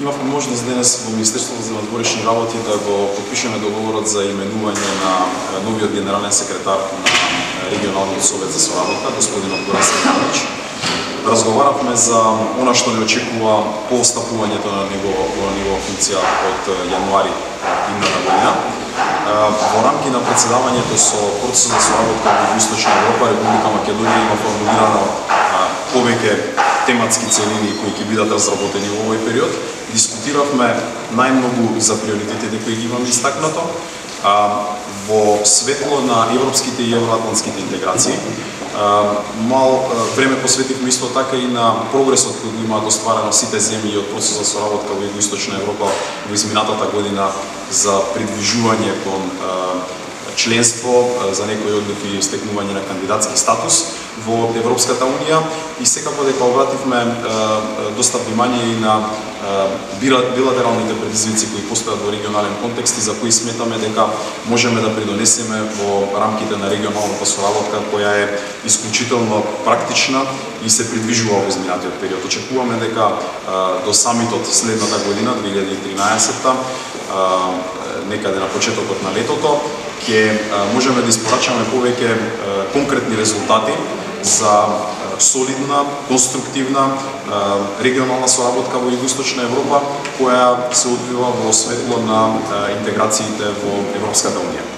Имавме можност денес во Министерството за надворешни работи да го подпишеме договорот за именување на новиот генерален секретар на Регионалниот совет за соработка, господин Гоran Стефановиќ. Разговаравме за она што не очекува по стапувањето на негова функција од јануари идната година. Во рамки на председавањето со процесот за соработка во Југоисточна Европа, Република Македонија има формулирано повеќе тематски целини кои ќе бидат разработени во овој период. Дискутиравме најмногу за приоритетите кои ги имаме истакнато во светло на европските и евроатлантските интеграции. Мал време посветивме исто така и на прогресот кој го имаат остварено сите земји од процесот за соработка во Југоисточна Европа во изминатата година за придвижување кон членство, за некои од нив и стекнување на кандидатски статус во Европската Унија, и секако дека обративме доста внимание и на билатералните предизвици кои постојат во регионален контекст и за кои сметаме дека можеме да придонесеме во рамките на регионалната соработка, која е исклучително практична и се придвижува во изминатиот период. Очекуваме дека до самитот следната година, 2013, некаде на почетокот на летото, ќе можеме да испорачаме повеќе конкретни резултати за солидна, конструктивна регионална соработка во Југоисточна Европа, која се одвива во светло на интеграциите во Европската Унија.